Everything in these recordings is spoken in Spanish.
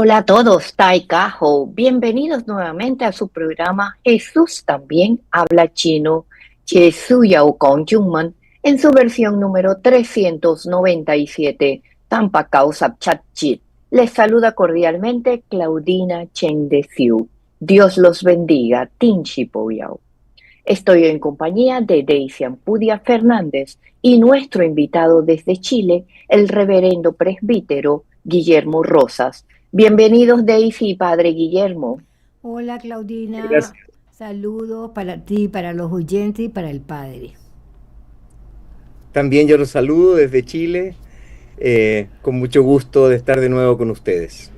Hola a todos, Taikajo. Bienvenidos nuevamente a su programa Jesús también habla chino, Yao Conjunman, en su versión número 397, Tampa Causa Chachit. Les saluda cordialmente Claudina Chen de Siu. Dios los bendiga, Tin Chipoyao. Estoy en compañía de Daisy Ampudia Fernández y nuestro invitado desde Chile, el reverendo presbítero Guillermo Rosas. Bienvenidos Daisy y Padre Guillermo. Hola Claudina, Gracias. saludos para ti, para los oyentes y para el Padre. También yo los saludo desde Chile, con mucho gusto de estar de nuevo con ustedes.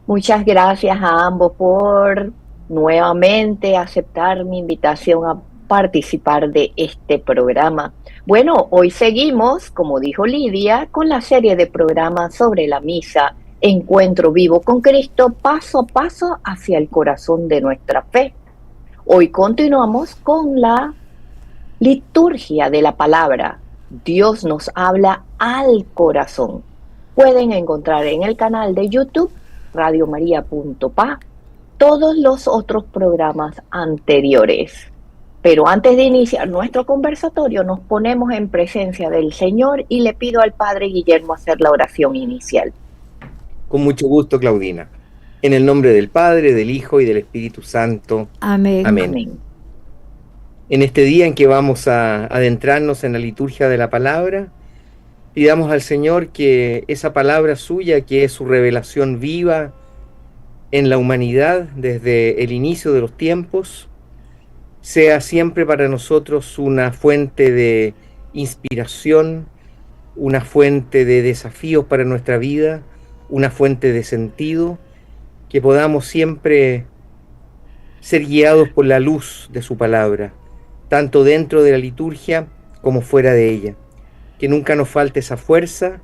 Muchas gracias a ambos por nuevamente aceptar mi invitación a participar de este programa. Bueno, hoy seguimos, como dijo Lidia, con la serie de programas sobre la misa, Encuentro Vivo con Cristo, paso a paso hacia el corazón de nuestra fe. Hoy continuamos con la liturgia de la palabra. Dios nos habla al corazón. Pueden encontrar en el canal de YouTube radiomaria.pa todos los otros programas anteriores. Pero antes de iniciar nuestro conversatorio, nos ponemos en presencia del Señor y le pido al Padre Guillermo hacer la oración inicial. Con mucho gusto, Claudina. En el nombre del Padre, del Hijo y del Espíritu Santo. Amén. Amén. Amén. En este día en que vamos a adentrarnos en la liturgia de la palabra, pidamos al Señor que esa palabra suya, que es su revelación viva en la humanidad desde el inicio de los tiempos, sea siempre para nosotros una fuente de inspiración, una fuente de desafíos para nuestra vida, una fuente de sentido, que podamos siempre ser guiados por la luz de su palabra, tanto dentro de la liturgia como fuera de ella. Que nunca nos falte esa fuerza,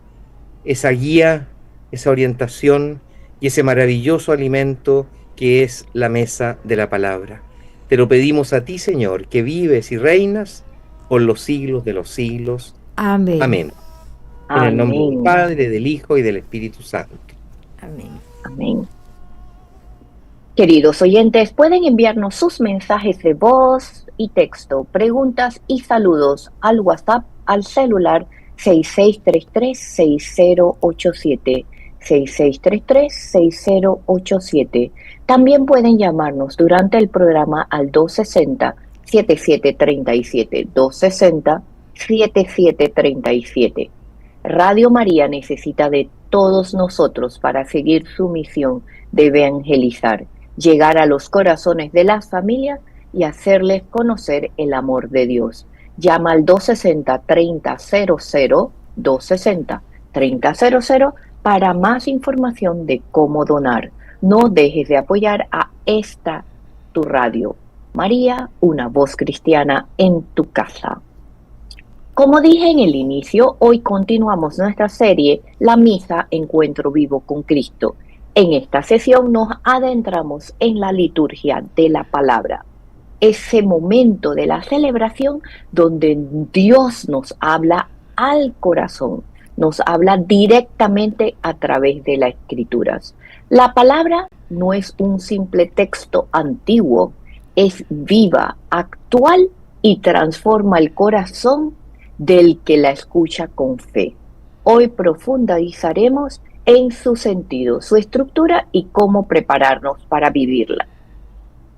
esa guía, esa orientación y ese maravilloso alimento que es la mesa de la palabra. Te lo pedimos a ti, Señor, que vives y reinas por los siglos de los siglos. Amén. Amén. En el nombre del Amén. Padre, del Hijo y del Espíritu Santo. Amén. Amén. Queridos oyentes, pueden enviarnos sus mensajes de voz y texto, preguntas y saludos al WhatsApp, al celular 6633-6087, 6633-6087. También pueden llamarnos durante el programa al 260-7737, 260-7737. Radio María necesita de todos nosotros para seguir su misión de evangelizar, llegar a los corazones de las familias y hacerles conocer el amor de Dios. Llama al 260-3000, 260-3000 para más información de cómo donar. No dejes de apoyar a esta tu radio. María, una voz cristiana en tu casa. Como dije en el inicio, hoy continuamos nuestra serie La Misa Encuentro Vivo con Cristo. En esta sesión nos adentramos en la liturgia de la palabra, ese momento de la celebración donde Dios nos habla al corazón, nos habla directamente a través de las escrituras. La palabra no es un simple texto antiguo, es viva, actual y transforma el corazón del que la escucha con fe. Hoy profundizaremos en su sentido, su estructura y cómo prepararnos para vivirla.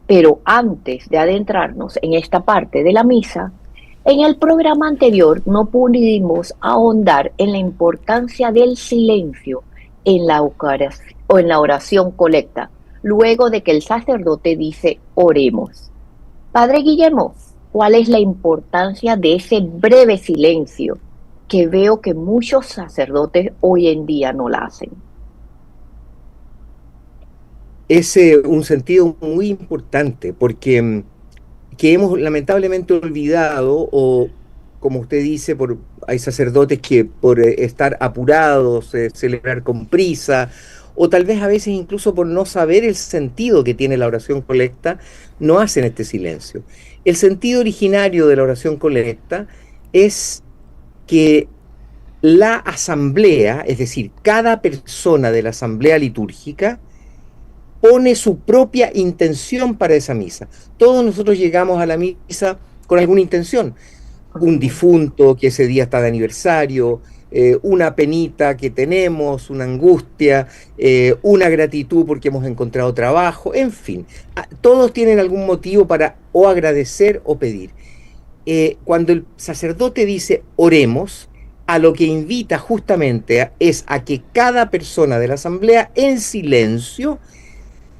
Pero antes de adentrarnos en esta parte de la misa, en el programa anterior no pudimos ahondar en la importancia del silencio en la oración colecta, luego de que el sacerdote dice oremos. Padre Guillermo, ¿cuál es la importancia de ese breve silencio que veo que muchos sacerdotes hoy en día no la hacen? Es un sentido muy importante porque que hemos lamentablemente olvidado, o como usted dice, hay sacerdotes que por estar apurados, celebrar con prisa, o tal vez a veces incluso por no saber el sentido que tiene la oración colecta, no hacen este silencio. El sentido originario de la oración colecta es que la asamblea, es decir, cada persona de la asamblea litúrgica, pone su propia intención para esa misa. Todos nosotros llegamos a la misa con alguna intención. Un difunto que ese día está de aniversario, una penita que tenemos, una angustia, una gratitud porque hemos encontrado trabajo, en fin. Todos tienen algún motivo para o agradecer o pedir. Cuando el sacerdote dice oremos, a lo que invita justamente es a que cada persona de la asamblea en silencio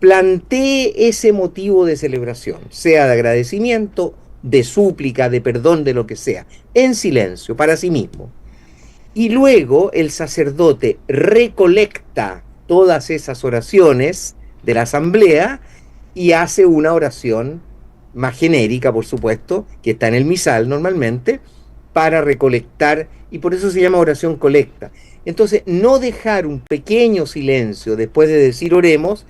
plantee ese motivo de celebración, sea de agradecimiento, de súplica, de perdón, de lo que sea, en silencio, para sí mismo. Y luego el sacerdote recolecta todas esas oraciones de la asamblea y hace una oración más genérica, por supuesto, que está en el misal normalmente, para recolectar, y por eso se llama oración colecta. Entonces, no dejar un pequeño silencio después de decir oremos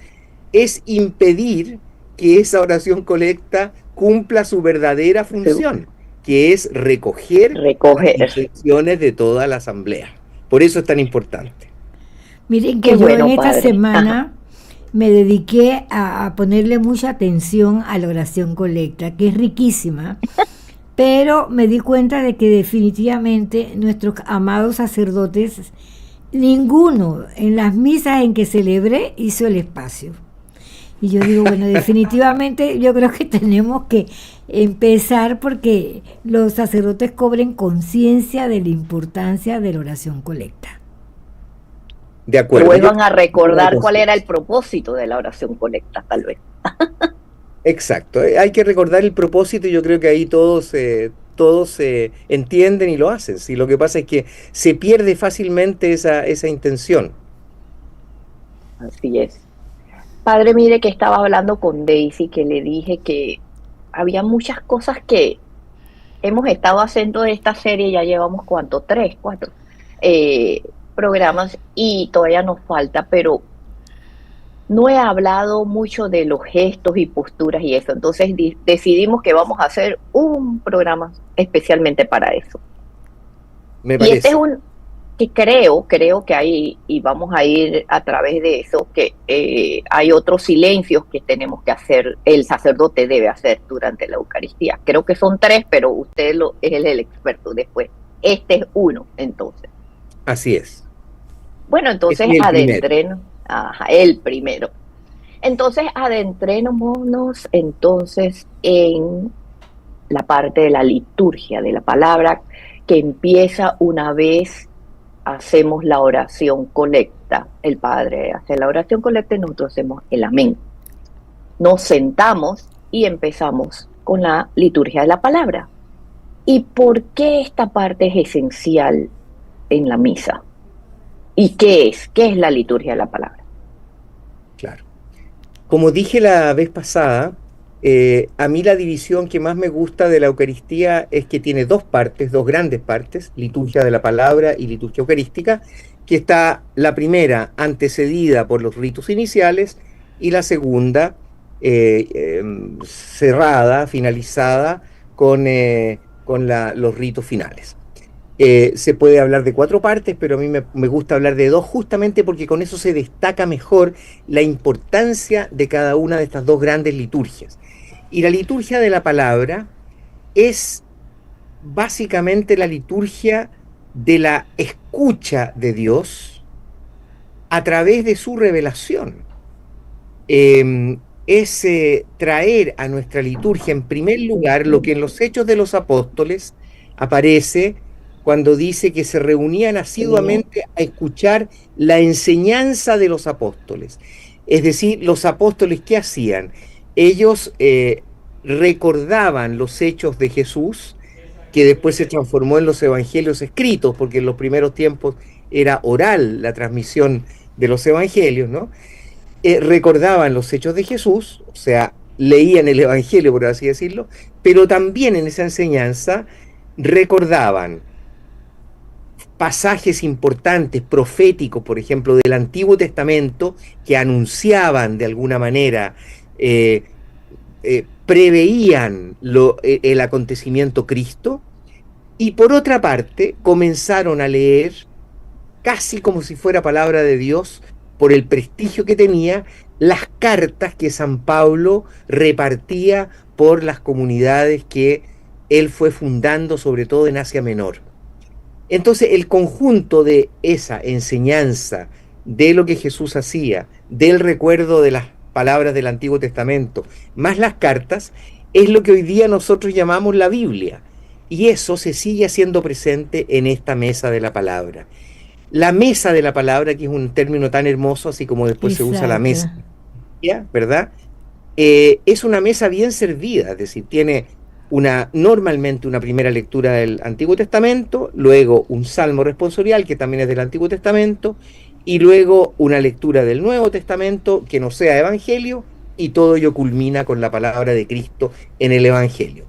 es impedir que esa oración colecta cumpla su verdadera función, que es recoger las intenciones de toda la asamblea. Por eso es tan importante. Miren que yo en esta semana me dediqué a ponerle mucha atención a la oración colecta, que es riquísima, pero me di cuenta de que definitivamente nuestros amados sacerdotes, ninguno en las misas en que celebré hizo el espacio. Y yo digo, bueno, definitivamente yo creo que tenemos que empezar porque los sacerdotes cobren conciencia de la importancia de la oración colecta. De acuerdo. Vuelvan a recordar cuál era el propósito de la oración colecta, tal vez. Exacto, hay que recordar el propósito y yo creo que ahí todos entienden y lo hacen. ¿Sí? Lo que pasa es que se pierde fácilmente esa intención. Así es. Padre, mire que estaba hablando con Daisy, que le dije que había muchas cosas que hemos estado haciendo de esta serie, ya llevamos ¿cuánto? 3, 4 programas y todavía nos falta, pero no he hablado mucho de los gestos y posturas y eso, entonces decidimos que vamos a hacer un programa especialmente para eso. Me parece. Y este es un que creo que hay, y vamos a ir a través de eso, que hay otros silencios que tenemos que hacer, el sacerdote debe hacer durante la Eucaristía. Creo que son 3, pero usted es el experto después. Este es uno, entonces. Así es. Bueno, entonces adentrémonos. Ajá, el primero. Entonces adentrémonos entonces en la parte de la liturgia de la palabra que empieza una vez hacemos la oración colecta. El Padre hace la oración colecta y nosotros hacemos el amén. Nos sentamos y empezamos con la liturgia de la palabra. ¿Y por qué esta parte es esencial en la misa? ¿Y qué es? ¿Qué es la liturgia de la palabra? Claro. Como dije la vez pasada, a mí la división que más me gusta de la Eucaristía es que tiene 2 partes, 2 grandes partes, liturgia de la palabra y liturgia eucarística, que está la primera antecedida por los ritos iniciales y la segunda cerrada, finalizada con los ritos finales. Se puede hablar de 4 partes, pero a mí me gusta hablar de 2 justamente porque con eso se destaca mejor la importancia de cada una de estas 2 grandes liturgias. Y la liturgia de la palabra es básicamente la liturgia de la escucha de Dios a través de su revelación. Es traer a nuestra liturgia en primer lugar lo que en los Hechos de los Apóstoles aparece cuando dice que se reunían asiduamente a escuchar la enseñanza de los apóstoles. Es decir, los apóstoles, ¿qué hacían? Ellos recordaban los hechos de Jesús, que después se transformó en los evangelios escritos, porque en los primeros tiempos era oral la transmisión de los evangelios, ¿no? Recordaban los hechos de Jesús, o sea, leían el evangelio, por así decirlo, pero también en esa enseñanza recordaban pasajes importantes, proféticos, por ejemplo, del Antiguo Testamento, que anunciaban de alguna manera, preveían el acontecimiento Cristo, Y por otra parte, comenzaron a leer casi como si fuera palabra de Dios, por el prestigio que tenía, las cartas que San Pablo repartía por las comunidades que él fue fundando, sobre todo en Asia Menor. Entonces, el conjunto de esa enseñanza, de lo que Jesús hacía, del recuerdo de las palabras del Antiguo Testamento, más las cartas, es lo que hoy día nosotros llamamos la Biblia. Y eso se sigue haciendo presente en esta mesa de la palabra. La mesa de la palabra, que es un término tan hermoso, así como después se usa la mesa, ¿verdad? Es una mesa bien servida, es decir, tiene normalmente una primera lectura del Antiguo Testamento, luego un salmo responsorial, que también es del Antiguo Testamento, y luego una lectura del Nuevo Testamento, que no sea Evangelio, y todo ello culmina con la palabra de Cristo en el Evangelio.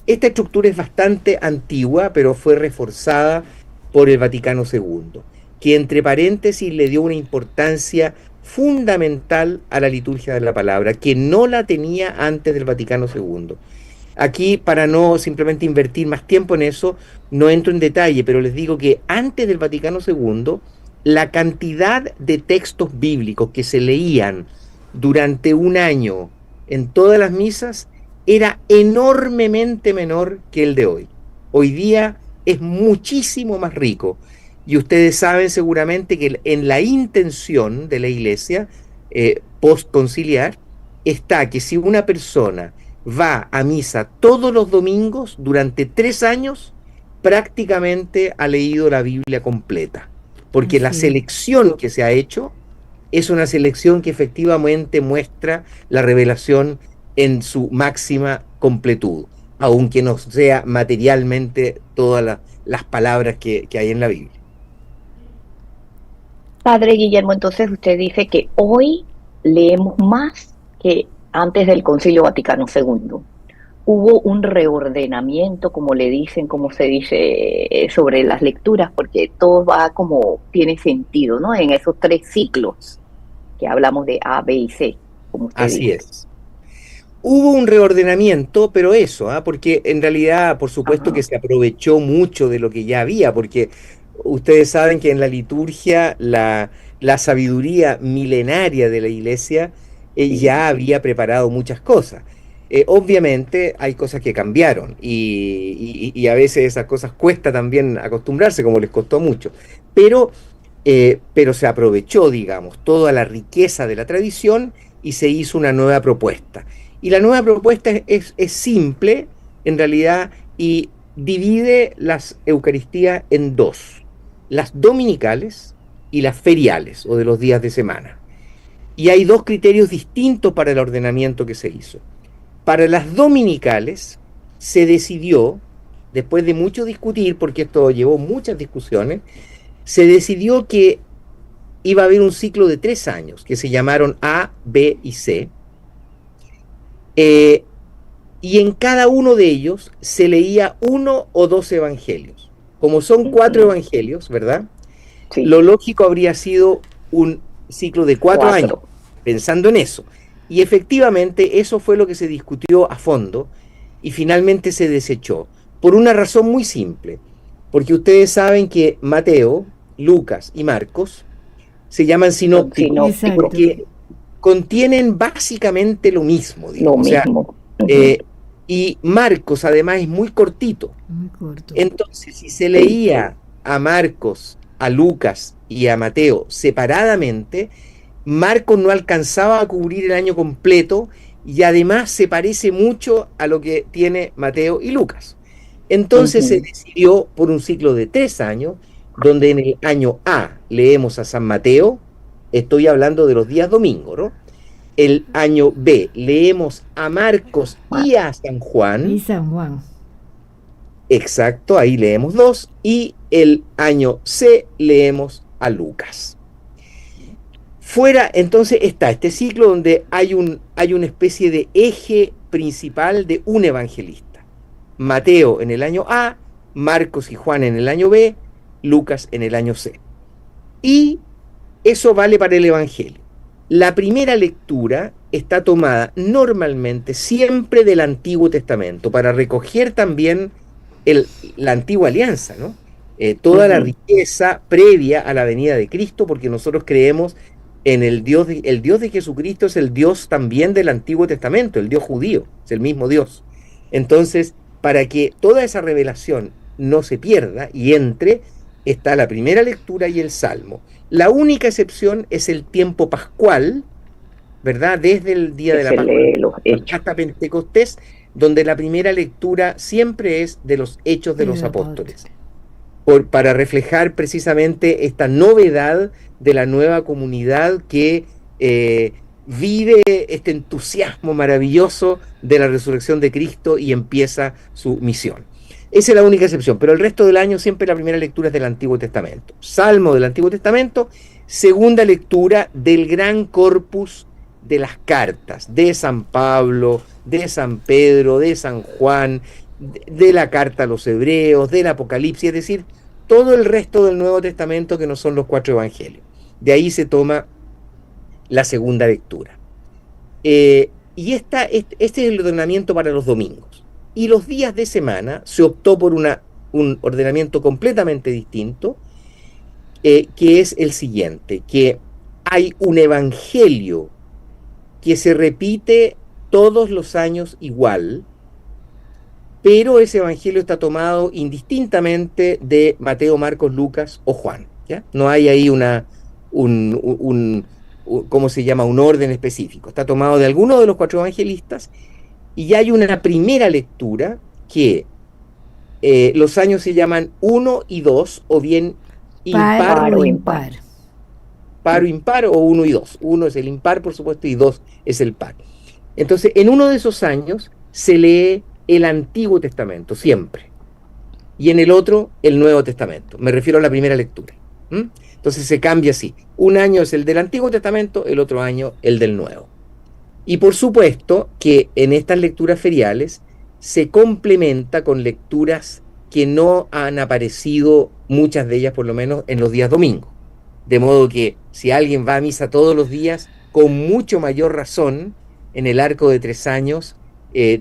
Esta estructura es bastante antigua, pero fue reforzada por el Vaticano II, que entre paréntesis le dio una importancia fundamental a la liturgia de la palabra, que no la tenía antes del Vaticano II. Aquí, para no simplemente invertir más tiempo en eso, no entro en detalle, pero les digo que antes del Vaticano II, la cantidad de textos bíblicos que se leían durante un año en todas las misas era enormemente menor que el de hoy. Hoy día es muchísimo más rico. Y ustedes saben seguramente que en la intención de la Iglesia postconciliar está que si una persona va a misa todos los domingos durante 3 años, prácticamente ha leído la Biblia completa. Porque la selección que se ha hecho es una selección que efectivamente muestra la revelación en su máxima completud, aunque no sea materialmente todas las palabras que hay en la Biblia. Padre Guillermo, entonces usted dice que hoy leemos más que antes del Concilio Vaticano II. Hubo un reordenamiento, como le dicen, como se dice sobre las lecturas, porque todo va como tiene sentido, ¿no? En esos 3 ciclos que hablamos de A, B y C, como usted Así dice. es. Hubo un reordenamiento, pero eso, porque en realidad, por supuesto que se aprovechó mucho de lo que ya había, porque ustedes saben que en la liturgia la sabiduría milenaria de la Iglesia ya había preparado muchas cosas. Obviamente hay cosas que cambiaron y a veces esas cosas cuesta también acostumbrarse, como les costó mucho, pero se aprovechó, digamos, toda la riqueza de la tradición y se hizo una nueva propuesta. Y la nueva propuesta es simple, en realidad, y divide las Eucaristías en 2, las dominicales y las feriales, o de los días de semana. Y hay 2 criterios distintos para el ordenamiento que se hizo. Para las dominicales se decidió, después de mucho discutir, porque esto llevó muchas discusiones, se decidió que iba a haber un ciclo de 3 años, que se llamaron A, B y C, y en cada uno de ellos se leía 1 o 2 evangelios. Como son 4 evangelios, ¿verdad? Sí. Lo lógico habría sido un ciclo de 4 años, pensando en eso. Y efectivamente eso fue lo que se discutió a fondo y finalmente se desechó, por una razón muy simple, porque ustedes saben que Mateo, Lucas y Marcos se llaman sinópticos porque contienen básicamente lo mismo, digamos. Y Marcos además es muy cortito. Muy corto. Entonces, si se leía a Marcos, a Lucas y a Mateo separadamente, Marcos no alcanzaba a cubrir el año completo y además se parece mucho a lo que tiene Mateo y Lucas. Entonces se decidió por un ciclo de 3 años, donde en el año A leemos a San Mateo, estoy hablando de los días domingos, ¿no? El año B leemos a Marcos y a San Juan. Y San Juan. Exacto, ahí leemos 2. Y el año C leemos a Lucas. Fuera, entonces, está este ciclo donde hay una especie de eje principal de un evangelista. Mateo en el año A, Marcos y Juan en el año B, Lucas en el año C. Y eso vale para el evangelio. La primera lectura está tomada normalmente siempre del Antiguo Testamento, para recoger también la antigua alianza, ¿no? Toda la riqueza previa a la venida de Cristo, porque nosotros creemos en el Dios de Jesucristo es el Dios también del Antiguo Testamento, el Dios judío, es el mismo Dios. Entonces, para que toda esa revelación no se pierda y entre, está la primera lectura y el Salmo. La única excepción es el tiempo pascual, ¿verdad? Desde el día de la Pascua hasta Pentecostés, donde la primera lectura siempre es de los Hechos de los Apóstoles, para reflejar precisamente esta novedad de la nueva comunidad que vive este entusiasmo maravilloso de la resurrección de Cristo y empieza su misión. Esa es la única excepción, pero el resto del año siempre la primera lectura es del Antiguo Testamento. Salmo del Antiguo Testamento, segunda lectura del gran corpus de las cartas, de San Pablo, de San Pedro, de San Juan, de la carta a los Hebreos, del Apocalipsis, es decir, todo el resto del Nuevo Testamento que no son los 4 evangelios. De ahí se toma la segunda lectura. Y este es el ordenamiento para los domingos. Y los días de semana se optó por un ordenamiento completamente distinto, que es el siguiente, que hay un evangelio que se repite todos los años igual, pero ese evangelio está tomado indistintamente de Mateo, Marcos, Lucas o Juan, ¿ya? No hay ahí ¿cómo se llama? Un orden específico. Está tomado de alguno de los 4 evangelistas y ya hay una primera lectura que los años se llaman 1 y 2 o bien impar o impar. Par o impar o 1 y 2. 1 es el impar, por supuesto, y 2 es el par. Entonces, en uno de esos años se lee el Antiguo Testamento, siempre. Y en el otro, el Nuevo Testamento. Me refiero a la primera lectura. Entonces se cambia así. Un año es el del Antiguo Testamento, el otro año el del Nuevo. Y por supuesto que en estas lecturas feriales se complementa con lecturas que no han aparecido, muchas de ellas por lo menos, en los días domingos. De modo que si alguien va a misa todos los días, con mucho mayor razón, en el arco de 3 años,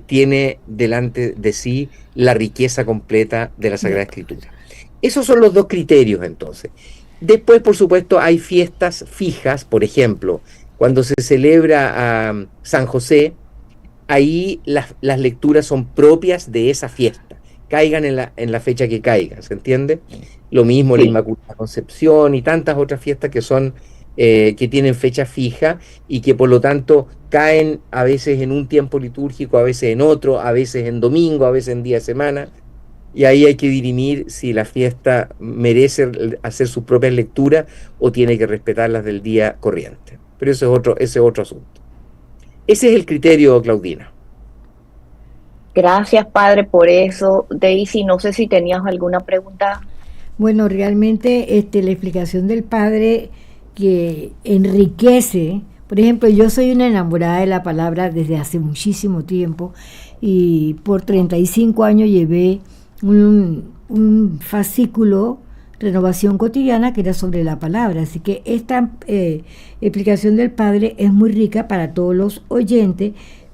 tiene delante de sí la riqueza completa de la Sagrada Escritura. Esos son los 2 criterios, entonces. Después, por supuesto, hay fiestas fijas, por ejemplo, cuando se celebra a San José, ahí las lecturas son propias de esa fiesta, caigan en la fecha que caigan, ¿se entiende? Lo mismo la Inmaculada Concepción y tantas otras fiestas que son que tienen fecha fija y que por lo tanto caen a veces en un tiempo litúrgico, a veces en otro, a veces en domingo, a veces en día de semana, y ahí hay que dirimir si la fiesta merece hacer sus propias lecturas o tiene que respetar las del día corriente. Pero ese es otro asunto. Ese es el criterio, Claudina. Gracias, padre, por eso. Daisy, no sé si tenías alguna pregunta. Bueno, realmente la explicación del padre que enriquece. Por ejemplo, yo soy una enamorada de la palabra desde hace muchísimo tiempo y por 35 años llevé un fascículo, Renovación Cotidiana, que era sobre la palabra. Así que esta explicación del padre es muy rica para todos los oyentes,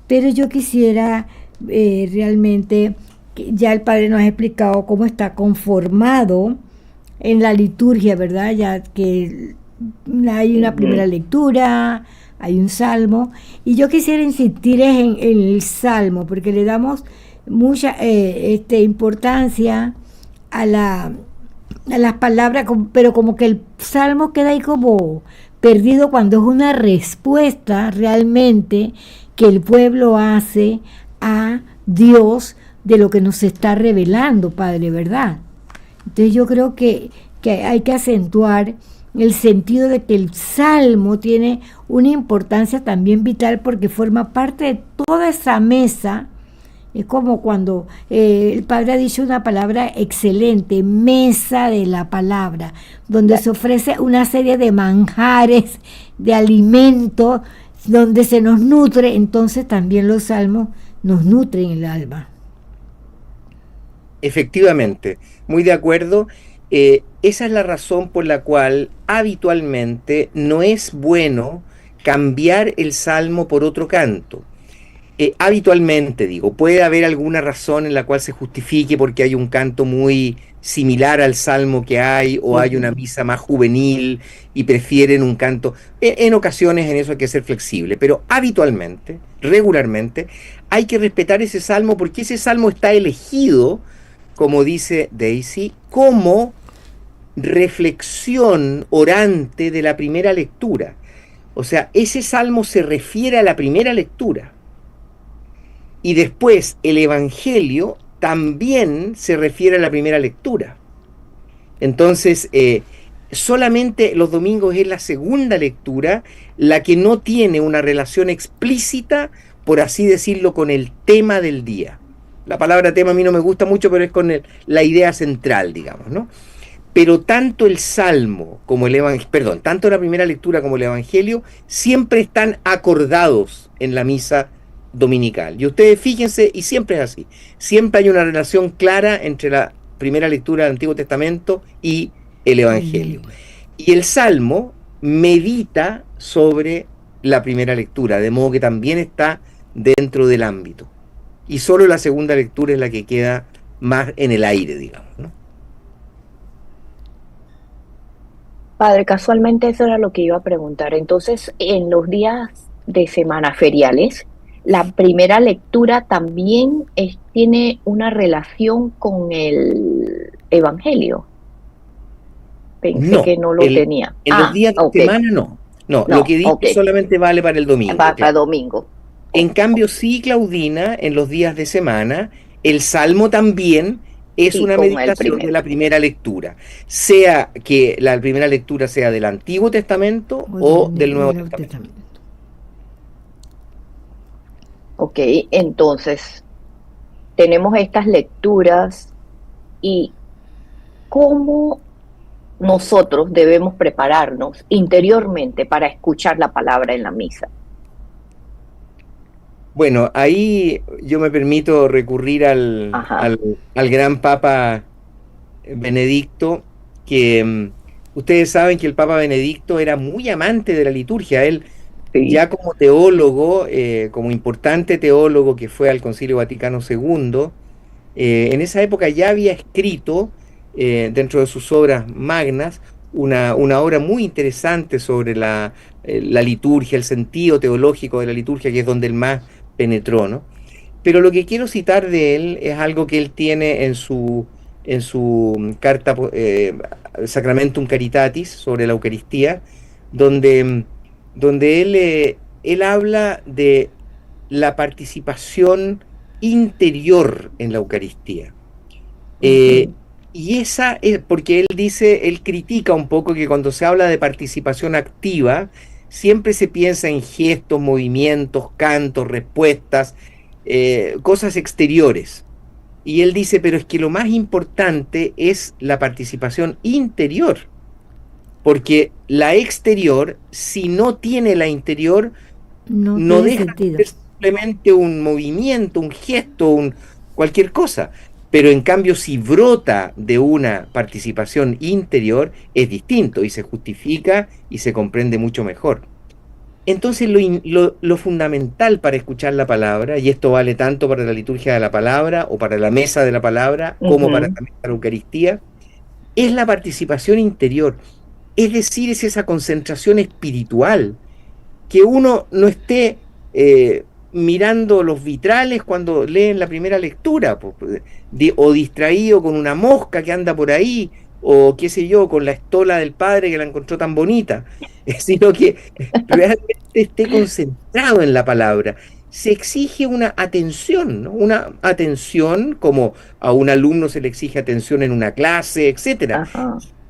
pero yo quisiera realmente, ya el padre nos ha explicado cómo está conformado en la liturgia, ¿verdad? Ya que hay una primera lectura, hay un salmo, y yo quisiera insistir en el salmo, porque le damos mucha importancia a las palabras, pero como que el salmo queda ahí como perdido cuando es una respuesta realmente que el pueblo hace a Dios de lo que nos está revelando, Padre, ¿verdad? Entonces yo creo que hay que acentuar el sentido de que el salmo tiene una importancia también vital porque forma parte de toda esa mesa. Es como cuando el padre ha dicho una palabra excelente, mesa de la palabra, donde se ofrece una serie de manjares, de alimentos, donde se nos nutre. Entonces también los salmos nos nutren el alma. Efectivamente, muy de acuerdo. Esa es la razón por la cual habitualmente no es bueno cambiar el salmo por otro canto. Habitualmente, digo, puede haber alguna razón en la cual se justifique porque hay un canto muy similar al salmo que hay, o hay una misa más juvenil y prefieren un canto. En ocasiones en eso hay que ser flexible, pero habitualmente, regularmente, hay que respetar ese salmo porque ese salmo está elegido, como dice Daisy, como reflexión orante de la primera lectura. O sea, ese salmo se refiere a la primera lectura. Y después el Evangelio también se refiere a la primera lectura. Entonces, solamente los domingos es la segunda lectura la que no tiene una relación explícita, por así decirlo, con el tema del día. La palabra tema a mí no me gusta mucho, pero es con la idea central, digamos, ¿no? Pero tanto el Salmo como el Evangelio, perdón, tanto la primera lectura como el Evangelio siempre están acordados en la misa dominical. Y ustedes fíjense, y siempre es así, siempre hay una relación clara entre la primera lectura del Antiguo Testamento y el Evangelio. Y el Salmo medita sobre la primera lectura, de modo que también está dentro del ámbito. Y solo la segunda lectura es la que queda más en el aire, digamos, ¿no? Padre, casualmente eso era lo que iba a preguntar. Entonces, en los días de semana feriales, la primera lectura también tiene una relación con el Evangelio. Pensé que no lo tenía. En los días de semana no. No, lo que digo solamente vale para el domingo. Para domingo. En cambio, sí, Claudina, en los días de semana, el Salmo también es una meditación de la primera lectura. Sea que la primera lectura sea del Antiguo Testamento o del Nuevo Testamento. Ok, entonces tenemos estas lecturas y cómo nosotros debemos prepararnos interiormente para escuchar la palabra en la misa. Bueno, ahí yo me permito recurrir al gran Papa Benedicto, que ustedes saben que el Papa Benedicto era muy amante de la liturgia. Él, ya como teólogo, como importante teólogo que fue al Concilio Vaticano II, en esa época ya había escrito, dentro de sus obras magnas, una obra muy interesante sobre la liturgia, el sentido teológico de la liturgia, que es donde él más penetró, ¿no? Pero lo que quiero citar de él es algo que él tiene en su carta Sacramentum Caritatis sobre la Eucaristía, donde él habla de la participación interior en la Eucaristía. Y esa es porque él critica un poco que cuando se habla de participación activa, siempre se piensa en gestos, movimientos, cantos, respuestas, cosas exteriores. Y él dice, pero es que lo más importante es la participación interior, porque la exterior, si no tiene la interior, no deja de ser simplemente un movimiento, un gesto, cualquier cosa. Pero en cambio, si brota de una participación interior, es distinto y se justifica y se comprende mucho mejor. Entonces, lo fundamental para escuchar la palabra, y esto vale tanto para la liturgia de la palabra o para la mesa de la palabra, como para la Eucaristía, es la participación interior. Es decir, es esa concentración espiritual, que uno no esté mirando los vitrales cuando leen la primera lectura, o distraído con una mosca que anda por ahí, o qué sé yo, con la estola del padre que la encontró tan bonita, sino que realmente esté concentrado en la palabra. Se exige una atención, ¿no? Una atención como a un alumno se le exige atención en una clase, etcétera.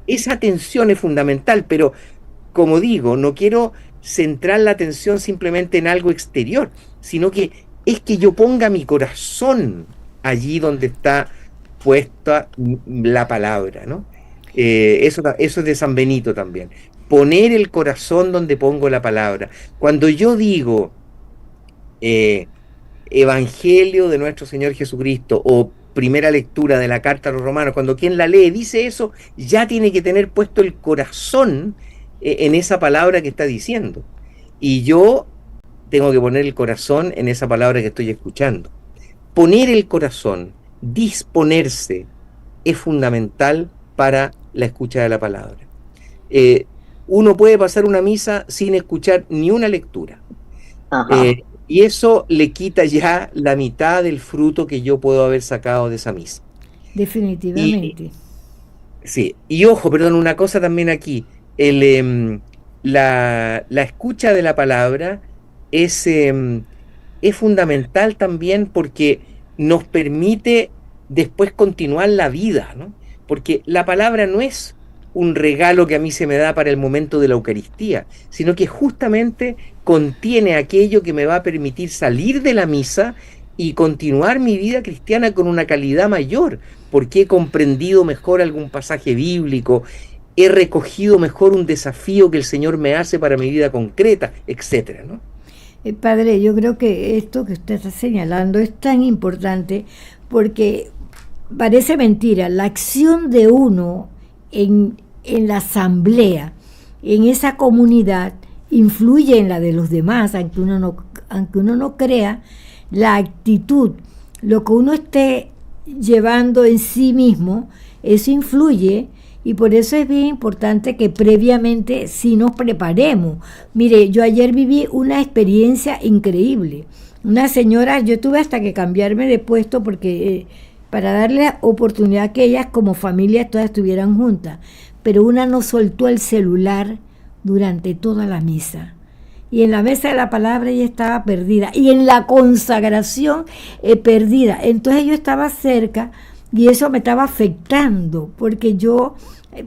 Esa atención es fundamental, pero como digo, no quiero centrar la atención simplemente en algo exterior, sino que es que yo ponga mi corazón allí donde está puesta la palabra, ¿no? Eso es de San Benito también. Poner el corazón donde pongo la palabra. Cuando yo digo Evangelio de nuestro Señor Jesucristo o primera lectura de la carta a los romanos, cuando quien la lee dice eso, ya tiene que tener puesto el corazón en esa palabra que está diciendo. Y yo tengo que poner el corazón en esa palabra que estoy escuchando. Poner el corazón, disponerse, es fundamental para la escucha de la palabra. Uno puede pasar una misa sin escuchar ni una lectura. Y eso le quita ya la mitad del fruto que yo puedo haber sacado de esa misa. Definitivamente. Sí, y ojo, perdón, una cosa también aquí. La escucha de la palabra es fundamental también porque nos permite después continuar la vida, ¿no? Porque la palabra no es un regalo que a mí se me da para el momento de la Eucaristía, sino que justamente contiene aquello que me va a permitir salir de la misa y continuar mi vida cristiana con una calidad mayor, porque he comprendido mejor algún pasaje bíblico, he recogido mejor un desafío que el Señor me hace para mi vida concreta, etcétera, ¿no? Padre, yo creo que esto que usted está señalando es tan importante porque parece mentira, la acción de uno en la asamblea, en esa comunidad, influye en la de los demás, aunque uno no crea, la actitud, lo que uno esté llevando en sí mismo, eso influye, y por eso es bien importante que previamente sí nos preparemos. Mire, yo ayer viví una experiencia increíble. Una señora, yo tuve hasta que cambiarme de puesto porque para darle oportunidad que ellas como familia todas estuvieran juntas, pero una no soltó el celular durante toda la misa. Y en la mesa de la palabra ella estaba perdida. Y en la consagración perdida. Entonces yo estaba cerca y eso me estaba afectando. Porque yo,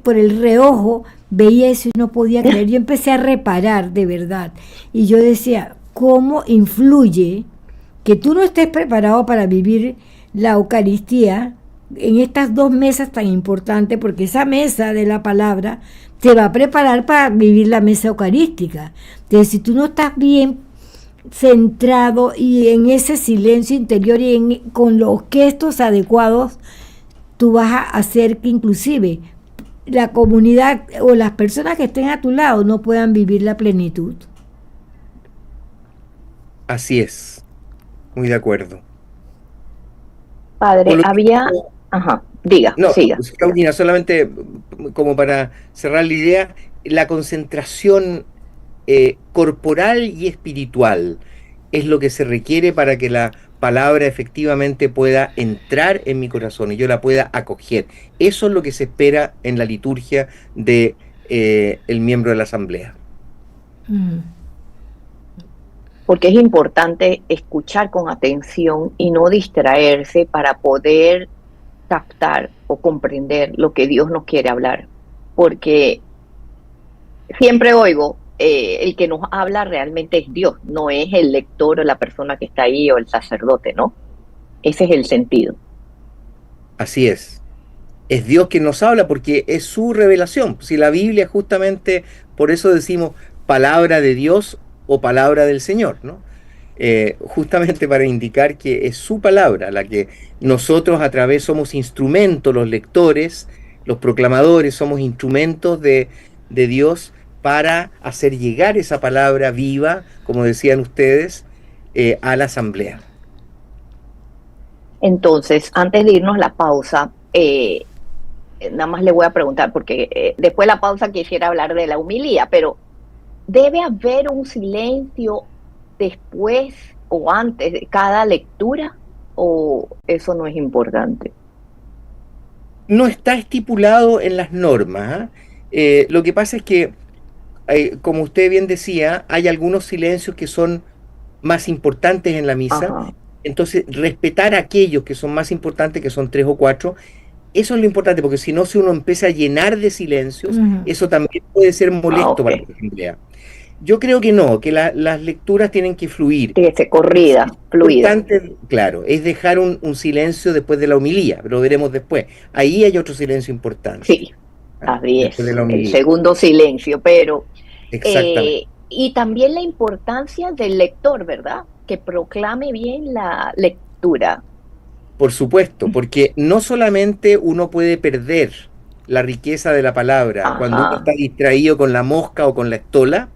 por el reojo, veía eso y no podía creer. Yo empecé a reparar de verdad. Y yo decía, ¿cómo influye que tú no estés preparado para vivir la Eucaristía en estas dos mesas tan importantes? Porque esa mesa de la palabra te va a preparar para vivir la mesa eucarística. Entonces, si tú no estás bien centrado y en ese silencio interior y con los gestos adecuados, tú vas a hacer que inclusive la comunidad o las personas que estén a tu lado no puedan vivir la plenitud. Así es, muy de acuerdo. Padre, había... diga, siga. Claudina, solamente como para cerrar la idea, la concentración corporal y espiritual es lo que se requiere para que la palabra efectivamente pueda entrar en mi corazón y yo la pueda acoger. Eso es lo que se espera en la liturgia de el miembro de la asamblea. Porque es importante escuchar con atención y no distraerse para poder captar o comprender lo que Dios nos quiere hablar, porque siempre oigo, el que nos habla realmente es Dios, no es el lector o la persona que está ahí o el sacerdote, ¿no? Ese es el sentido. Así es Dios quien nos habla porque es su revelación. Si la Biblia justamente, por eso decimos palabra de Dios o palabra del Señor, ¿no? Justamente para indicar que es su palabra la que nosotros a través somos instrumentos, los lectores, los proclamadores, somos instrumentos de Dios para hacer llegar esa palabra viva, como decían ustedes, a la asamblea. Entonces, antes de irnos a la pausa, nada más le voy a preguntar, porque después de la pausa quisiera hablar de la homilía, pero ¿debe haber un silencio después o antes de cada lectura o eso no es importante? No está estipulado en las normas. Lo que pasa es que, como usted bien decía, hay algunos silencios que son más importantes en la misa. Ajá. Entonces, respetar aquellos que son más importantes, que son 3 o 4, eso es lo importante, porque si no, si uno empieza a llenar de silencios, eso también puede ser molesto para la asamblea. Yo creo que no, que las lecturas tienen que fluir. Que se corrida, fluida. Claro, es dejar un silencio después de la homilía, pero lo veremos después. Ahí hay otro silencio importante. Sí, así es, el segundo silencio, pero... Exactamente. Y también la importancia del lector, ¿verdad? Que proclame bien la lectura. Por supuesto, porque no solamente uno puede perder la riqueza de la palabra cuando uno está distraído con la mosca o con la estola,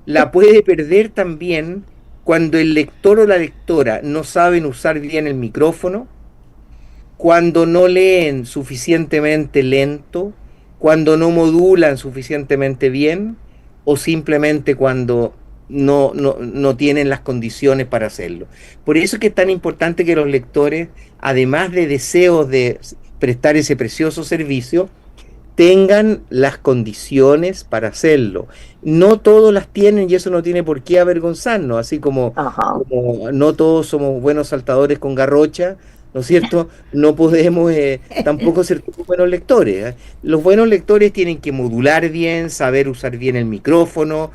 la puede perder también cuando el lector o la lectora no saben usar bien el micrófono, cuando no leen suficientemente lento, cuando no modulan suficientemente bien, o simplemente cuando no tienen las condiciones para hacerlo. Por eso es que es tan importante que los lectores, además de deseos de prestar ese precioso servicio, tengan las condiciones para hacerlo. No todos las tienen y eso no tiene por qué avergonzarnos, así como no todos somos buenos saltadores con garrocha, ¿no es cierto? No podemos tampoco ser buenos lectores, ¿eh? Los buenos lectores tienen que modular bien, saber usar bien el micrófono,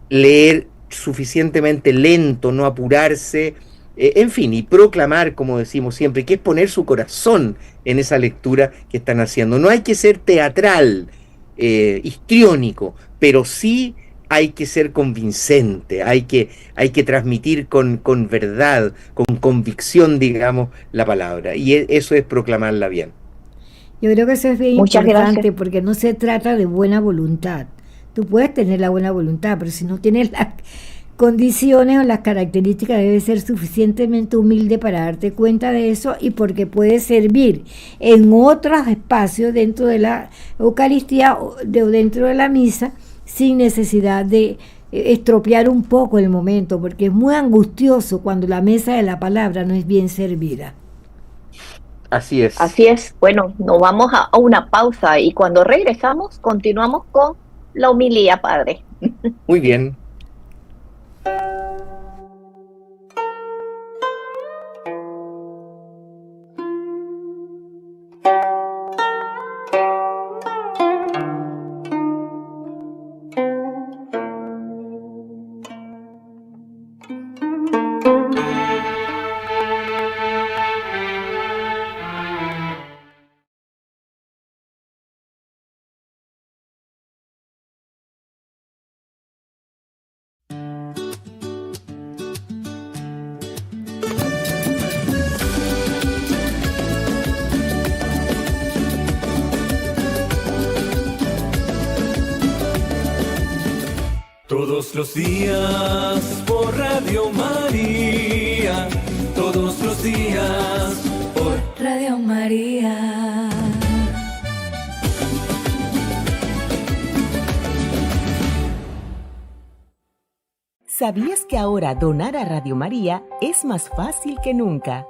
leer suficientemente lento, no apurarse, en fin, y proclamar, como decimos siempre, que es poner su corazón en esa lectura que están haciendo. No hay que ser teatral, histriónico, pero sí hay que ser convincente, hay que transmitir con verdad, con convicción, digamos, la palabra, y eso es proclamarla bien. Yo creo que eso es bien importante, porque no se trata de buena voluntad. Tú puedes tener la buena voluntad, pero si no tienes las condiciones o las características, debes ser suficientemente humilde para darte cuenta de eso, y porque puedes servir en otros espacios dentro de la Eucaristía o dentro de la misa, sin necesidad de estropear un poco el momento, porque es muy angustioso cuando la mesa de la palabra no es bien servida. Así es. Así es. Bueno, nos vamos a una pausa y cuando regresamos continuamos con la homilía, padre. Muy bien. Todos los días por Radio María, todos los días por Radio María. ¿Sabías que ahora donar a Radio María es más fácil que nunca?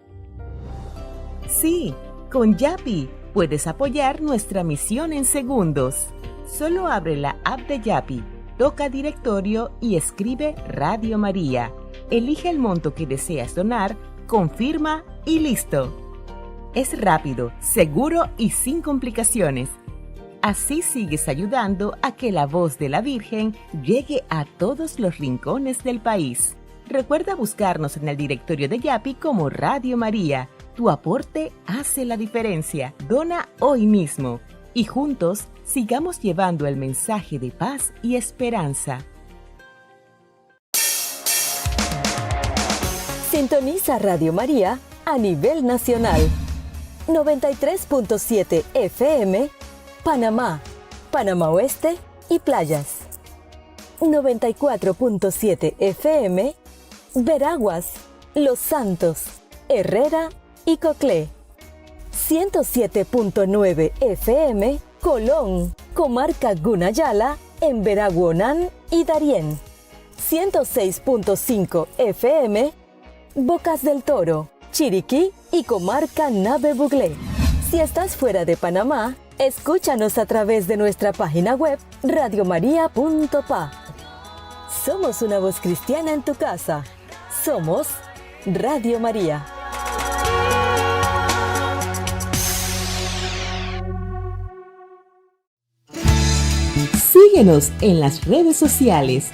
Sí, con Yapi puedes apoyar nuestra misión en segundos. Solo abre la app de Yapi, toca directorio y escribe Radio María. Elige el monto que deseas donar, confirma y listo. Es rápido, seguro y sin complicaciones. Así sigues ayudando a que la voz de la Virgen llegue a todos los rincones del país. Recuerda buscarnos en el directorio de Yapi como Radio María. Tu aporte hace la diferencia. Dona hoy mismo y juntos sigamos llevando el mensaje de paz y esperanza. Sintoniza Radio María a nivel nacional. 93.7 FM, Panamá, Panamá Oeste y Playas. 94.7 FM, Veraguas, Los Santos, Herrera y Coclé. 107.9 FM, Colón, Comarca Gunayala, en Veraguonán y Darién. 106.5 FM, Bocas del Toro, Chiriquí y Comarca Nave Buglé. Si estás fuera de Panamá, escúchanos a través de nuestra página web radiomaria.pa. Somos una voz cristiana en tu casa. Somos Radio María. Síguenos en las redes sociales.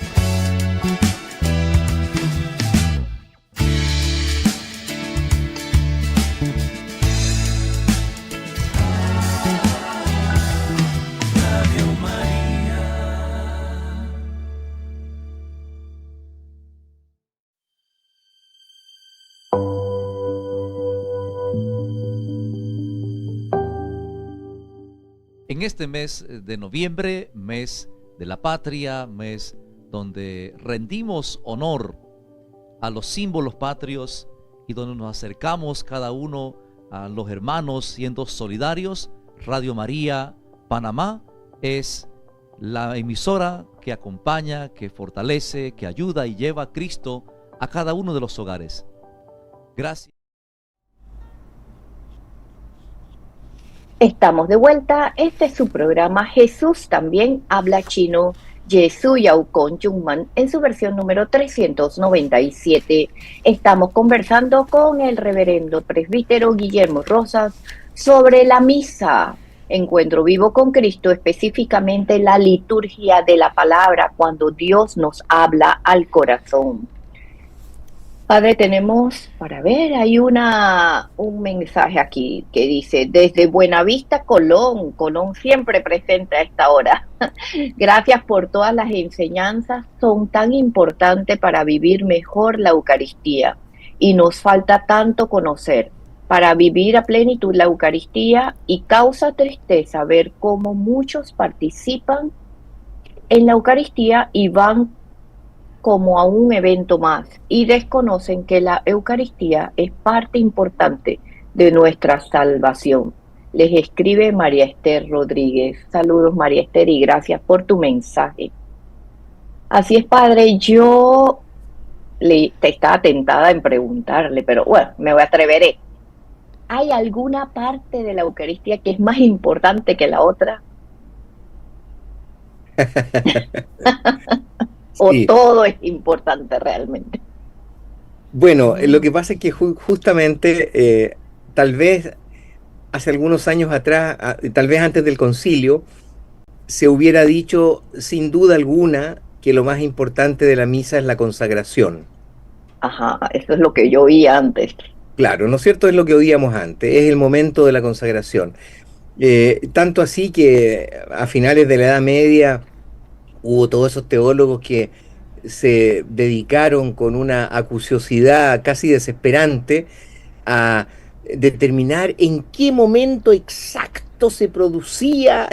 En este mes de noviembre, mes de la patria, mes donde rendimos honor a los símbolos patrios y donde nos acercamos cada uno a los hermanos siendo solidarios, Radio María Panamá es la emisora que acompaña, que fortalece, que ayuda y lleva a Cristo a cada uno de los hogares. Gracias. Estamos de vuelta. Este es su programa Jesús también habla chino, Jesús Yao Con Chungman, en su versión número 397. Estamos conversando con el reverendo presbítero Guillermo Rosas sobre la misa, Encuentro Vivo con Cristo, específicamente la liturgia de la palabra, cuando Dios nos habla al corazón. Padre, tenemos, para ver, hay un mensaje aquí que dice, desde Buenavista, Colón siempre presente a esta hora. Gracias por todas las enseñanzas, son tan importantes para vivir mejor la Eucaristía y nos falta tanto conocer para vivir a plenitud la Eucaristía, y causa tristeza ver cómo muchos participan en la Eucaristía y van como a un evento más y desconocen que la Eucaristía es parte importante de nuestra salvación. Les escribe María Esther Rodríguez. Saludos, María Esther, y gracias por tu mensaje. Así es, Padre, yo te estaba tentada en preguntarle, pero bueno, me atreveré. ¿Hay alguna parte de la Eucaristía que es más importante que la otra? ¿O sí, todo es importante realmente? Bueno, lo que pasa es que justamente tal vez hace algunos años atrás, tal vez antes del concilio, se hubiera dicho sin duda alguna que lo más importante de la misa es la consagración. Ajá, eso es lo que yo oía antes. Claro, ¿no es cierto? Es lo que oíamos antes, es el momento de la consagración. Tanto así que a finales de la Edad Media hubo todos esos teólogos que se dedicaron con una acuciosidad casi desesperante a determinar en qué momento exacto se producía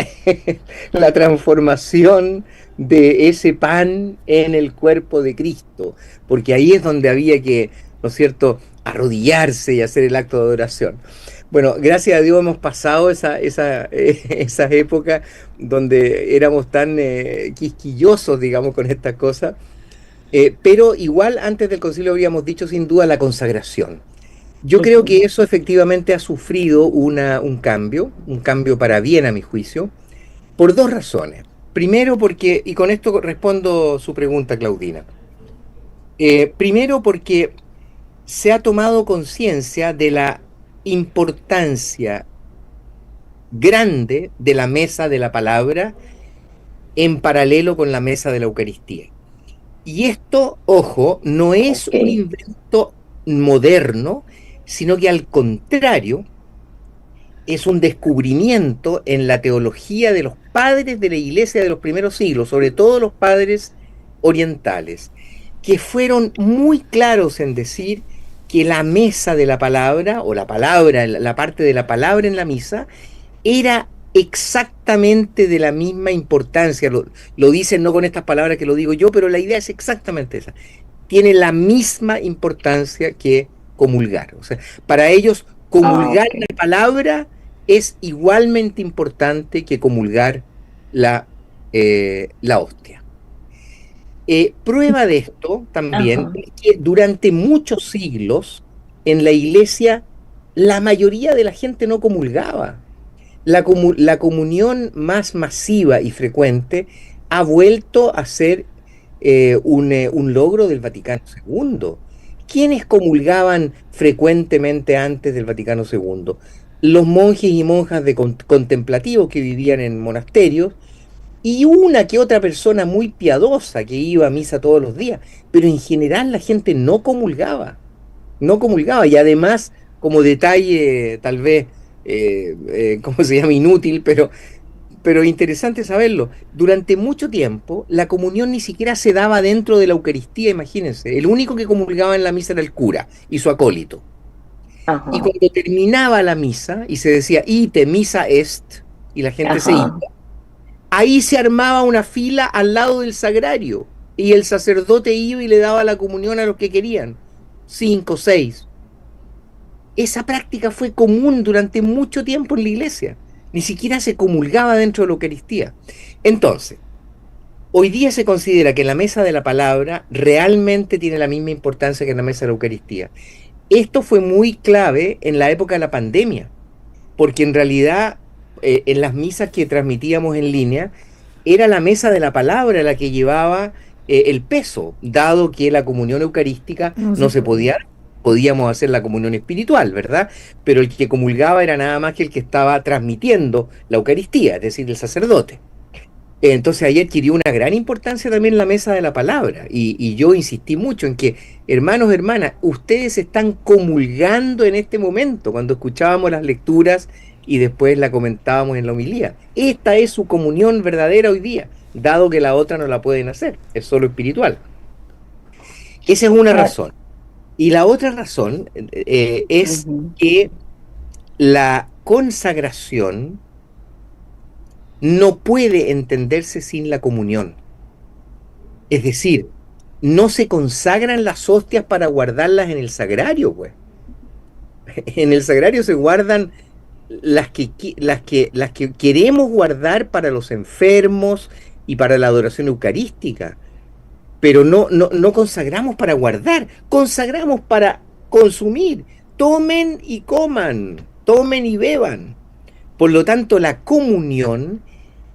la transformación de ese pan en el cuerpo de Cristo, porque ahí es donde había que, ¿no es cierto?, arrodillarse y hacer el acto de adoración. Bueno, gracias a Dios hemos pasado esa época donde éramos tan quisquillosos, digamos, con estas cosas, pero igual antes del concilio habríamos dicho sin duda la consagración. Yo creo que eso efectivamente ha sufrido un cambio para bien a mi juicio, por dos razones. Primero porque, y con esto respondo su pregunta, Claudina, primero porque se ha tomado conciencia de la importancia grande de la mesa de la palabra en paralelo con la mesa de la Eucaristía. Y esto, ojo, no es un invento moderno, sino que al contrario, es un descubrimiento en la teología de los padres de la Iglesia de los primeros siglos, sobre todo los padres orientales, que fueron muy claros en decir que la mesa de la palabra, o la palabra, la parte de la palabra en la misa, era exactamente de la misma importancia. Lo dicen no con estas palabras que lo digo yo, pero la idea es exactamente esa. Tiene la misma importancia que comulgar. O sea, para ellos, comulgar la palabra es igualmente importante que comulgar la hostia. Prueba de esto también es que durante muchos siglos en la Iglesia la mayoría de la gente no comulgaba. La comunión más masiva y frecuente ha vuelto a ser un logro del Vaticano II. ¿Quiénes comulgaban frecuentemente antes del Vaticano II? Los monjes y monjas contemplativos que vivían en monasterios, y una que otra persona muy piadosa que iba a misa todos los días, pero en general la gente no comulgaba, y además, como detalle tal vez, ¿cómo se llama? Inútil, pero interesante saberlo, durante mucho tiempo la comunión ni siquiera se daba dentro de la Eucaristía, imagínense, el único que comulgaba en la misa era el cura y su acólito. Y cuando terminaba la misa y se decía, ite misa est, y la gente se iba, ahí se armaba una fila al lado del sagrario, y el sacerdote iba y le daba la comunión a los que querían, 5, 6. Esa práctica fue común durante mucho tiempo en la iglesia. Ni siquiera se comulgaba dentro de la Eucaristía. Entonces, hoy día se considera que la mesa de la palabra realmente tiene la misma importancia que en la mesa de la Eucaristía. Esto fue muy clave en la época de la pandemia, porque en realidad en las misas que transmitíamos en línea, era la mesa de la palabra la que llevaba el peso, dado que la comunión eucarística no se podía. Podíamos hacer la comunión espiritual, ¿verdad? Pero el que comulgaba era nada más que el que estaba transmitiendo la Eucaristía, es decir, el sacerdote. Entonces ahí adquirió una gran importancia también la mesa de la palabra, y yo insistí mucho en que, hermanos, hermanas, ustedes están comulgando en este momento, cuando escuchábamos las lecturas y después la comentábamos en la homilía. Esta es su comunión verdadera hoy día, dado que la otra no la pueden hacer, es solo espiritual. Esa es una razón. Y la otra razón es que la consagración no puede entenderse sin la comunión. Es decir, no se consagran las hostias para guardarlas en el sagrario, pues. En el sagrario se guardan las que queremos guardar para los enfermos y para la adoración eucarística. Pero no consagramos para guardar, consagramos para consumir. Tomen y coman, tomen y beban. Por lo tanto, la comunión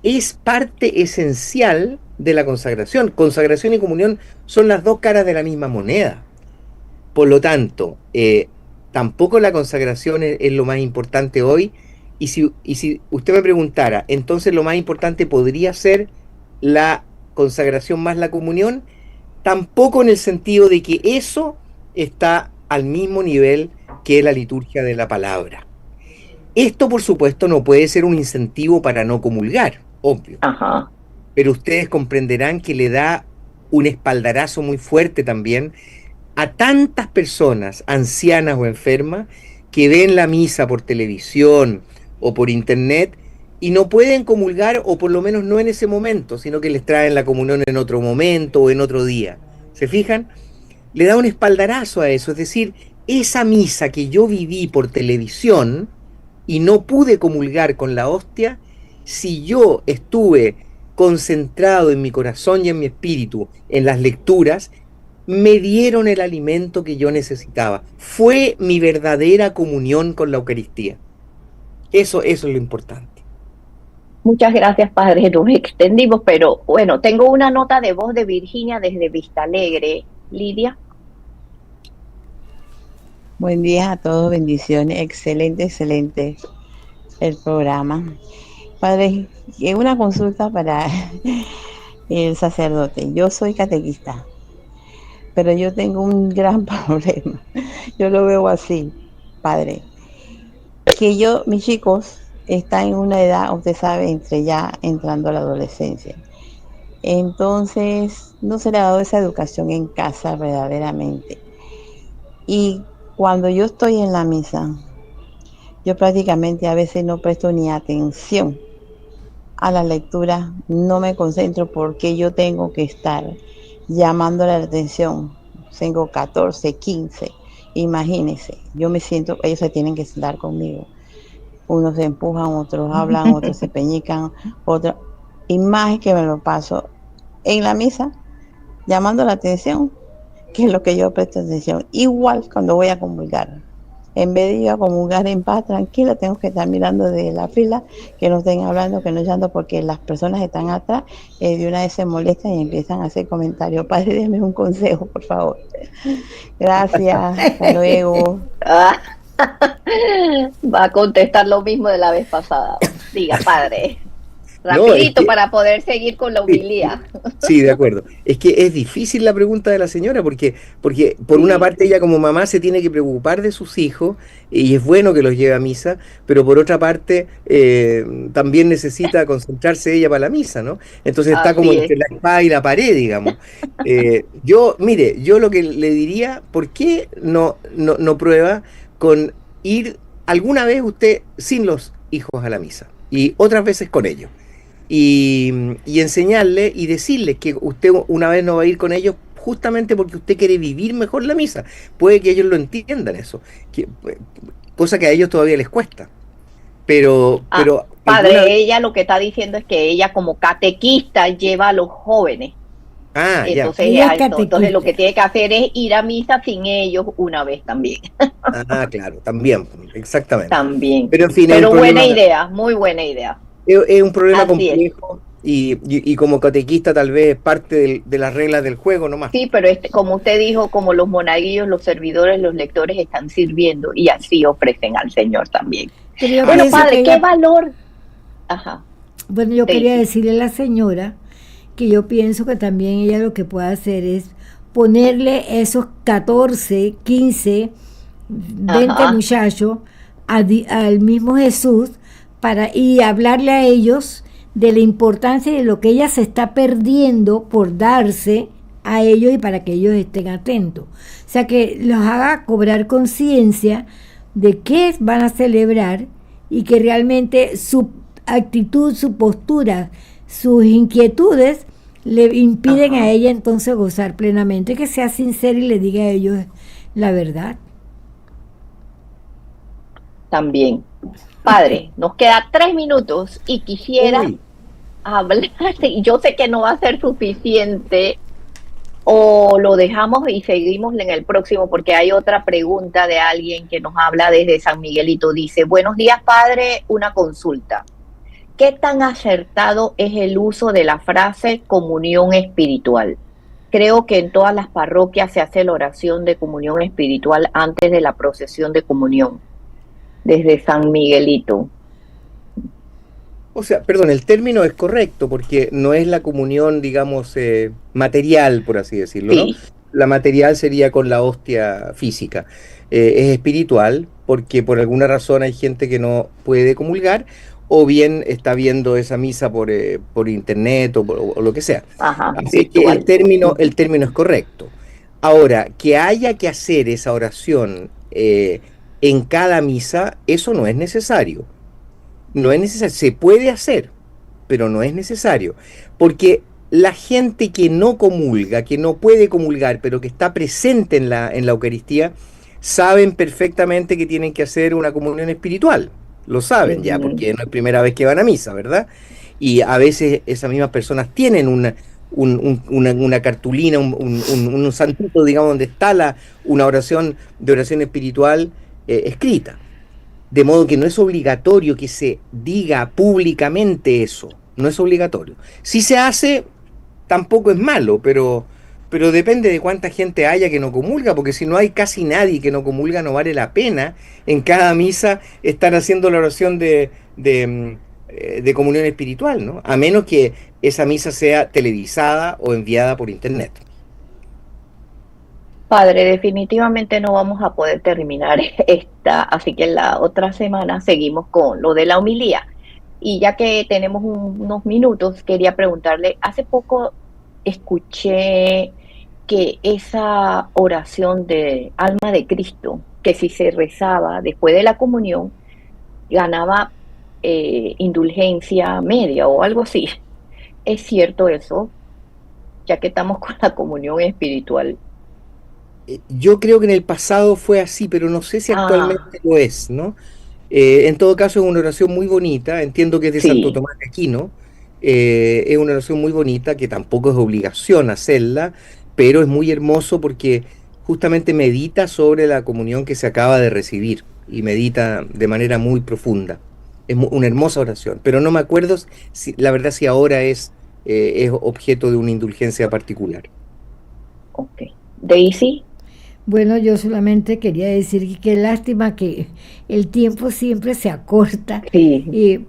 es parte esencial de la consagración. Consagración y comunión son las dos caras de la misma moneda. Por lo tanto, tampoco la consagración es lo más importante hoy. Y si usted me preguntara, entonces lo más importante podría ser la consagración más la comunión, tampoco en el sentido de que eso está al mismo nivel que la liturgia de la palabra. Esto, por supuesto, no puede ser un incentivo para no comulgar, obvio. Ajá. Pero ustedes comprenderán que le da un espaldarazo muy fuerte también a tantas personas, ancianas o enfermas, que ven la misa por televisión o por internet y no pueden comulgar, o por lo menos no en ese momento, sino que les traen la comunión en otro momento o en otro día. ¿Se fijan? Le da un espaldarazo a eso, es decir, esa misa que yo viví por televisión y no pude comulgar con la hostia, si yo estuve concentrado en mi corazón y en mi espíritu en las lecturas, me dieron el alimento que yo necesitaba. Fue mi verdadera comunión con la Eucaristía. Eso es lo importante. Muchas gracias, padre. Nos extendimos, pero bueno, tengo una nota de voz de Virginia desde Vista Alegre. Lidia. Buen día a todos, bendiciones. Excelente el programa. Padre, una consulta para el sacerdote. Yo soy catequista, pero yo tengo un gran problema. Yo lo veo así, padre. Que mis chicos están en una edad, usted sabe, entre ya entrando a la adolescencia. Entonces, no se le ha dado esa educación en casa verdaderamente. Y cuando yo estoy en la misa, yo prácticamente a veces no presto ni atención a la lectura, no me concentro porque yo tengo que estar llamando la atención. Tengo 14, 15, imagínense, yo me siento, ellos se tienen que sentar conmigo. Unos se empujan, otros hablan, otros se peñican, otros, y más que me lo paso en la misa, llamando la atención, que es lo que yo presto atención. Igual cuando voy a comulgar, en vez de ir a comulgar en paz, tranquila, tengo que estar mirando de la fila, que no estén hablando, que no llanto, porque las personas que están atrás de una vez se molestan y empiezan a hacer comentarios. Padre, déme un consejo, por favor. Gracias, hasta luego. Va a contestar lo mismo de la vez pasada. Diga, padre. Rapidito, No, es que, para poder seguir con la humildad. sí, de acuerdo. Es que es difícil la pregunta de la señora porque por una parte ella como mamá se tiene que preocupar de sus hijos y es bueno que los lleve a misa, pero por otra parte también necesita concentrarse ella para la misa, ¿no? Entonces está como entre la espada y la pared, digamos. Yo lo que le diría, ¿por qué no prueba con ir alguna vez usted sin los hijos a la misa y otras veces con ellos? y enseñarle y decirles que usted una vez no va a ir con ellos justamente porque usted quiere vivir mejor la misa. Puede que ellos lo entiendan eso, cosa que a ellos todavía les cuesta. Pero padre, ella lo que está diciendo es que ella como catequista lleva a los jóvenes. Entonces lo que tiene que hacer es ir a misa sin ellos una vez también. Claro, también, exactamente. También. Pero en fin, pero buena idea, muy buena idea. Es un problema complejo y como catequista tal vez es parte de las reglas del juego nomás. Sí, pero como usted dijo, como los monaguillos, los servidores, los lectores están sirviendo y así ofrecen al Señor también. Bueno, padre, ¿qué valor? Ajá. Bueno, yo quería decirle a la señora que yo pienso que también ella lo que puede hacer es ponerle esos 14, 15, 20 muchachos al mismo Jesús y hablarle a ellos de la importancia de lo que ella se está perdiendo por darse a ellos y para que ellos estén atentos. O sea, que los haga cobrar conciencia de qué van a celebrar y que realmente su actitud, su postura, sus inquietudes le impiden a ella entonces gozar plenamente, que sea sincera y le diga a ellos la verdad. También. Padre, nos queda 3 minutos y quisiera hablar, y yo sé que no va a ser suficiente, o lo dejamos y seguimos en el próximo, porque hay otra pregunta de alguien que nos habla desde San Miguelito. Dice: buenos días, padre, una consulta. ¿Qué tan acertado es el uso de la frase comunión espiritual? Creo que en todas las parroquias se hace la oración de comunión espiritual antes de la procesión de comunión. Desde San Miguelito. O sea, perdón, el término es correcto porque no es la comunión, digamos, material, por así decirlo, ¿no? La material sería con la hostia física. Es espiritual porque por alguna razón hay gente que no puede comulgar o bien está viendo esa misa por internet o lo que sea. Así que el término es correcto. Ahora, que haya que hacer esa oración en cada misa, eso no es necesario. No es necesario, se puede hacer, pero no es necesario. Porque la gente que no comulga, que no puede comulgar, pero que está presente en la Eucaristía, saben perfectamente que tienen que hacer una comunión espiritual. Lo saben ya, porque no es primera vez que van a misa, ¿verdad? Y a veces esas mismas personas tienen una cartulina, un santito, digamos, donde está una oración espiritual escrita. De modo que no es obligatorio que se diga públicamente eso, no es obligatorio. Si se hace, tampoco es malo, pero depende de cuánta gente haya que no comulga, porque si no hay casi nadie que no comulga, no vale la pena en cada misa estar haciendo la oración de comunión espiritual, ¿no? A menos que esa misa sea televisada o enviada por internet. Padre, definitivamente no vamos a poder terminar esta, así que la otra semana seguimos con lo de la homilía. Y ya que tenemos unos minutos, quería preguntarle, hace poco escuché que esa oración de alma de Cristo, que si se rezaba después de la comunión, ganaba indulgencia media o algo así. ¿Es cierto eso? Ya que estamos con la comunión espiritual. Yo creo que en el pasado fue así, pero no sé si actualmente lo es, ¿no? En todo caso es una oración muy bonita, entiendo que es de Santo Tomás de Aquino, es una oración muy bonita que tampoco es obligación hacerla, pero es muy hermoso porque justamente medita sobre la comunión que se acaba de recibir y medita de manera muy profunda. Es una hermosa oración, pero no me acuerdo la verdad si ahora es objeto de una indulgencia particular. Ok. Daisy. Bueno, yo solamente quería decir que qué lástima que el tiempo siempre se acorta,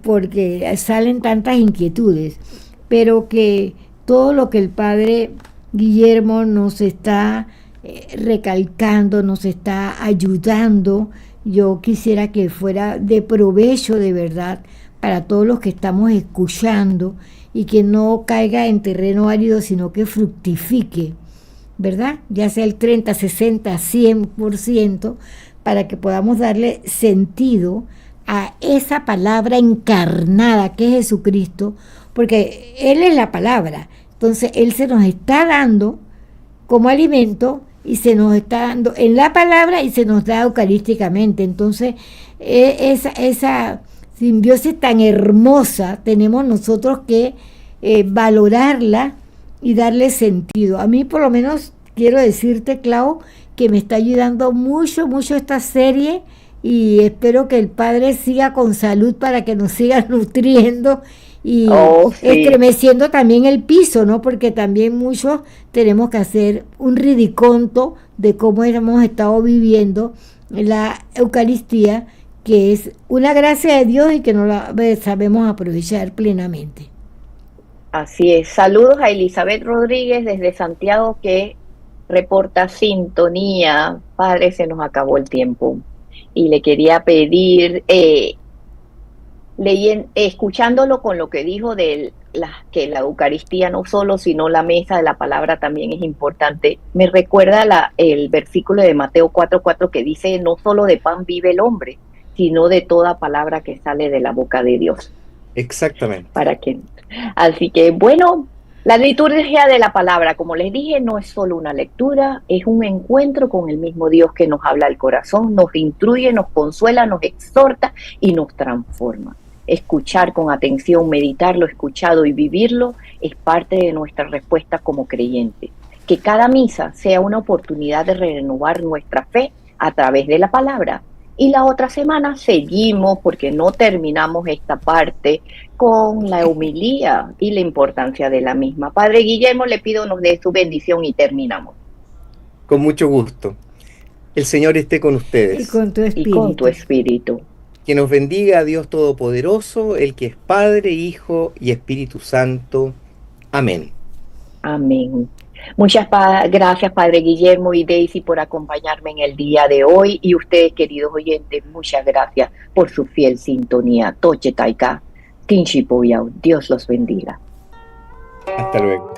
porque salen tantas inquietudes, pero que todo lo que el padre Guillermo nos está recalcando, nos está ayudando, yo quisiera que fuera de provecho de verdad para todos los que estamos escuchando y que no caiga en terreno árido, sino que fructifique, ¿verdad? Ya sea el 30, 60, 100%, para que podamos darle sentido a esa palabra encarnada que es Jesucristo, porque Él es la palabra. Entonces Él se nos está dando como alimento y se nos está dando en la palabra y se nos da eucarísticamente. Entonces esa simbiosis tan hermosa tenemos nosotros que valorarla y darle sentido. A mí por lo menos quiero decirte, Clau, que me está ayudando mucho esta serie, y espero que el Padre siga con salud para que nos siga nutriendo y sí, estremeciendo también el piso, ¿no? Porque también muchos tenemos que hacer un ridiconto de cómo hemos estado viviendo la Eucaristía, que es una gracia de Dios y que no la sabemos aprovechar plenamente. Así es. Saludos a Elizabeth Rodríguez desde Santiago, que reporta sintonía. Padre, se nos acabó el tiempo. Y le quería pedir, escuchándolo con lo que dijo de que la Eucaristía no solo, sino la mesa de la palabra también es importante. Me recuerda el versículo de Mateo 4:4 que dice: no solo de pan vive el hombre, sino de toda palabra que sale de la boca de Dios. Exactamente. Así que bueno, la liturgia de la palabra, como les dije, no es solo una lectura, es un encuentro con el mismo Dios que nos habla al corazón, nos instruye, nos consuela, nos exhorta y nos transforma. Escuchar con atención, meditar lo escuchado y vivirlo es parte de nuestra respuesta como creyentes. Que cada misa sea una oportunidad de renovar nuestra fe a través de la palabra. Y la otra semana seguimos, porque no terminamos esta parte, con la homilía y la importancia de la misma. Padre Guillermo, le pido nos dé su bendición y terminamos. Con mucho gusto. El Señor esté con ustedes. Y con tu espíritu. Que nos bendiga a Dios Todopoderoso, el que es Padre, Hijo y Espíritu Santo. Amén. Amén. Muchas gracias, Padre Guillermo y Daisy, por acompañarme en el día de hoy. Y ustedes, queridos oyentes, muchas gracias por su fiel sintonía. Toche Taika, Tinchi Poyao. Dios los bendiga. Hasta luego.